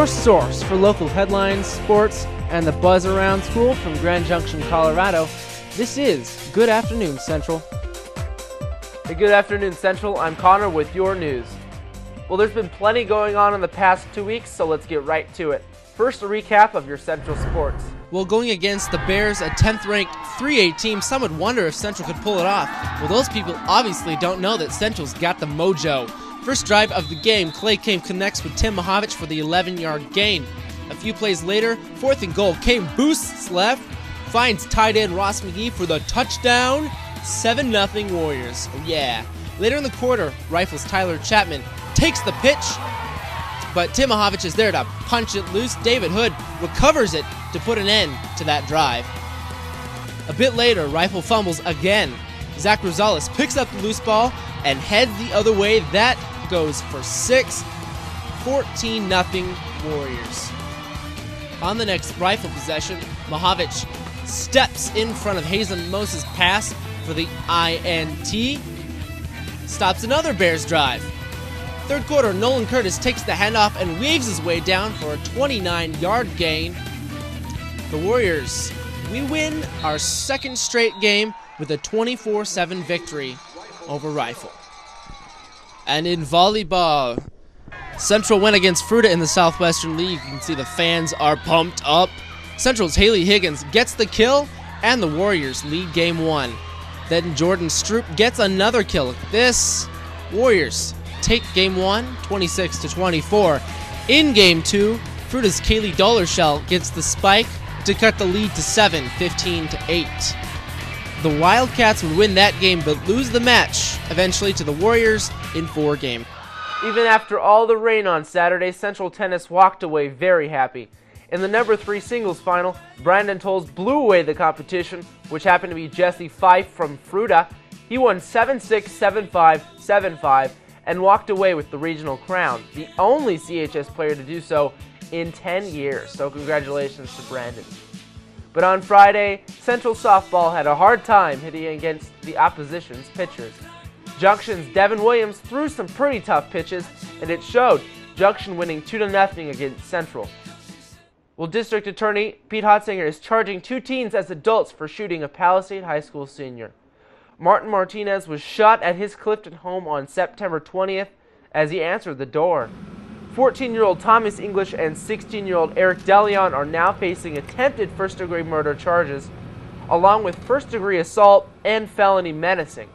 your source for local headlines, sports, and the buzz around school from Grand Junction, Colorado. This is Good Afternoon Central. Hey, Good Afternoon Central, I'm Connor with your news. Well, there's been plenty going on in the past 2 weeks, so let's get right to it. First, a recap of your Central sports. Well, going against the Bears, a 10th-ranked 3A team, some would wonder if Central could pull it off. Well, those people obviously don't know that Central's got the mojo. First drive of the game, Clay Kame connects with Tim Mahovich for the 11-yard gain. A few plays later, 4th and goal, Kame boosts left, finds tight end Ross McGee for the touchdown, 7-0 Warriors. Oh yeah. Later in the quarter, Rifles Tyler Chapman takes the pitch, but Tim Mahovich is there to punch it loose. David Hood recovers it to put an end to that drive. A bit later, Rifle fumbles again. Zach Rosales picks up the loose ball and heads the other way. That goes for 6, 14-0 Warriors. On the next Rifle possession, Mahovich steps in front of Hazen Moses' pass for the INT. Stops another Bears drive. Third quarter, Nolan Curtis takes the handoff and weaves his way down for a 29-yard gain. The Warriors, we win our second straight game with a 24-7 victory over Rifle. And in volleyball, Central went against Fruta in the Southwestern League. You can see the fans are pumped up. Central's Haley Higgins gets the kill, and the Warriors lead game 1. Then Jordan Stroop gets another kill. Look at this. Warriors take game 1, 26-24. In game 2, Fruta's Kaylee Dollarshell gets the spike to cut the lead to 7, 15-8. The Wildcats would win that game but lose the match eventually to the Warriors in 4 games. Even after all the rain on Saturday, Central Tennis walked away very happy. In the number 3 singles final, Brandon Tolles blew away the competition, which happened to be Jesse Fife from Fruta. He won 7-6, 7-5, 7-5, and walked away with the regional crown, the only CHS player to do so in 10 years. So congratulations to Brandon. But on Friday, Central softball had a hard time hitting against the opposition's pitchers. Junction's Devin Williams threw some pretty tough pitches, and it showed, Junction winning 2-0 against Central. Well, District Attorney Pete Hotzinger is charging 2 teens as adults for shooting a Palisade High School senior. Martin Martinez was shot at his Clifton home on September 20th as he answered the door. 14-year-old Thomas English and 16-year-old Eric DeLeon are now facing attempted first-degree murder charges, along with first-degree assault and felony menacing.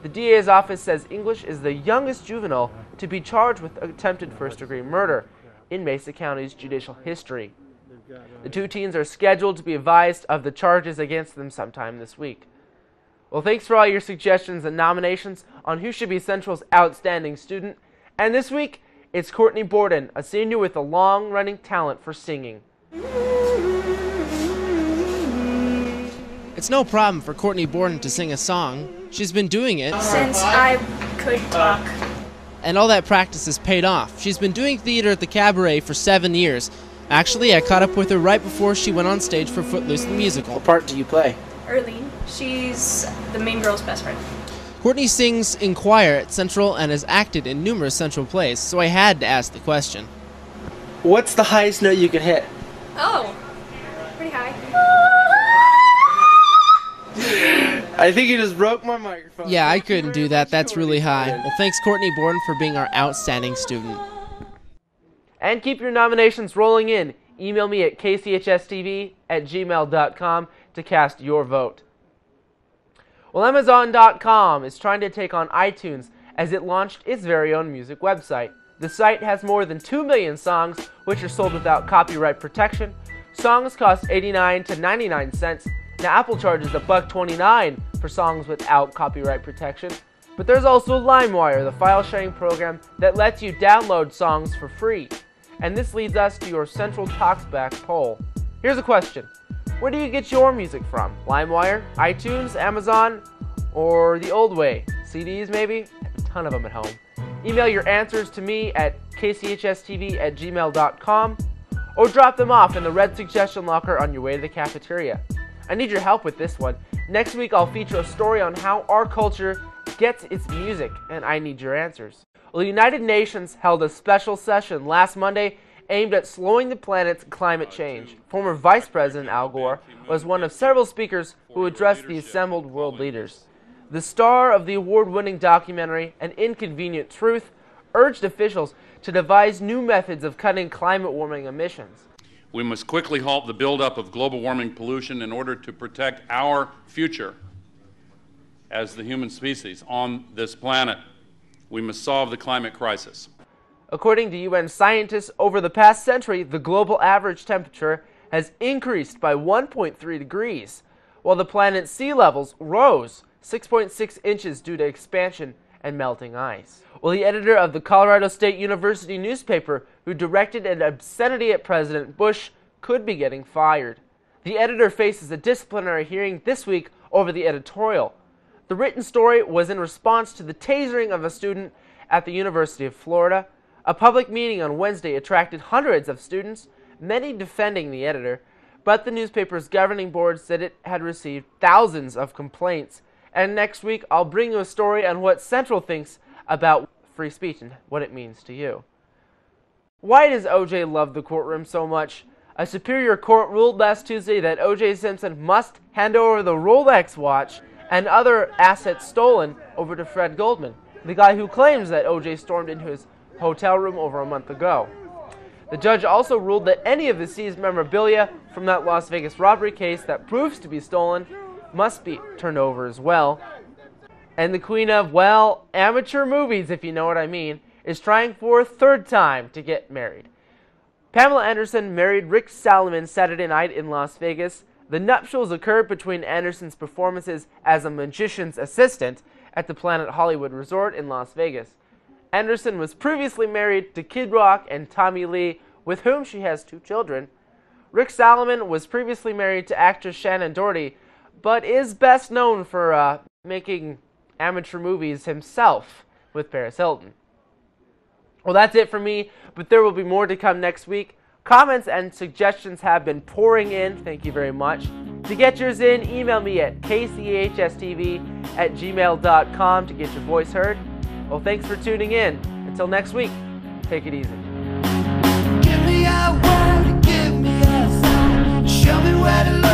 The DA's office says English is the youngest juvenile to be charged with attempted first-degree murder in Mesa County's judicial history. The 2 teens are scheduled to be advised of the charges against them sometime this week. Well, thanks for all your suggestions and nominations on who should be Central's outstanding student. And this week, it's Courtney Borden, a senior with a long-running talent for singing. It's no problem for Courtney Borden to sing a song. She's been doing it since I could talk. And all that practice has paid off. She's been doing theater at the Cabaret for 7 years. Actually, I caught up with her right before she went on stage for Footloose the musical. What part do you play? Earlene. She's the main girl's best friend. Courtney sings in choir at Central and has acted in numerous Central plays, so I had to ask the question. What's the highest note you can hit? Oh, pretty high. I think you just broke my microphone. Yeah, I couldn't do that. That's really high. Well, thanks, Courtney Borden, for being our outstanding student. And keep your nominations rolling in. Email me at kchstv@gmail.com to cast your vote. Well, Amazon.com is trying to take on iTunes as it launched its very own music website. The site has more than 2 million songs, which are sold without copyright protection. Songs cost 89 to 99 cents. Now, Apple charges $1.29 for songs without copyright protection. But there's also LimeWire, the file-sharing program that lets you download songs for free. And this leads us to your Central Talksback poll. Here's a question. Where do you get your music from? LimeWire, iTunes, Amazon, or the old way? CDs maybe? I have a ton of them at home. Email your answers to me at kchstv@gmail.com or drop them off in the red suggestion locker on your way to the cafeteria. I need your help with this one. Next week I'll feature a story on how our culture gets its music, and I need your answers. Well, the United Nations held a special session last Monday aimed at slowing the planet's climate change. Former Vice President Al Gore was one of several speakers who addressed the assembled world leaders. The star of the award-winning documentary, An Inconvenient Truth, urged officials to devise new methods of cutting climate warming emissions. We must quickly halt the buildup of global warming pollution in order to protect our future as the human species on this planet. We must solve the climate crisis. According to UN scientists, over the past century, the global average temperature has increased by 1.3 degrees, while the planet's sea levels rose 6.6 inches due to expansion and melting ice. Well, the editor of the Colorado State University newspaper, who directed an obscenity at President Bush, could be getting fired. The editor faces a disciplinary hearing this week over the editorial. The written story was in response to the tasering of a student at the University of Florida. A public meeting on Wednesday attracted hundreds of students, many defending the editor, but the newspaper's governing board said it had received thousands of complaints. And next week, I'll bring you a story on what Central thinks about free speech and what it means to you. Why does O.J. love the courtroom so much? A superior court ruled last Tuesday that O.J. Simpson must hand over the Rolex watch and other assets stolen over to Fred Goldman, the guy who claims that O.J. stormed into his hotel room over a month ago. The judge also ruled that any of the seized memorabilia from that Las Vegas robbery case that proves to be stolen must be turned over as well. And the queen of, well, amateur movies, if you know what I mean, is trying for a third time to get married. Pamela Anderson married Rick Salomon Saturday night in Las Vegas. The nuptials occurred between Anderson's performances as a magician's assistant at the Planet Hollywood Resort in Las Vegas. Anderson was previously married to Kid Rock and Tommy Lee, with whom she has 2 children. Rick Salomon was previously married to actress Shannon Doherty, but is best known for making amateur movies himself with Paris Hilton. Well, that's it for me, but there will be more to come next week. Comments and suggestions have been pouring in. Thank you very much. To get yours in, email me at kchstv@gmail.com to get your voice heard. Well, thanks for tuning in. Until next week, take it easy. Give me a word, give me a sign. Show me where to look.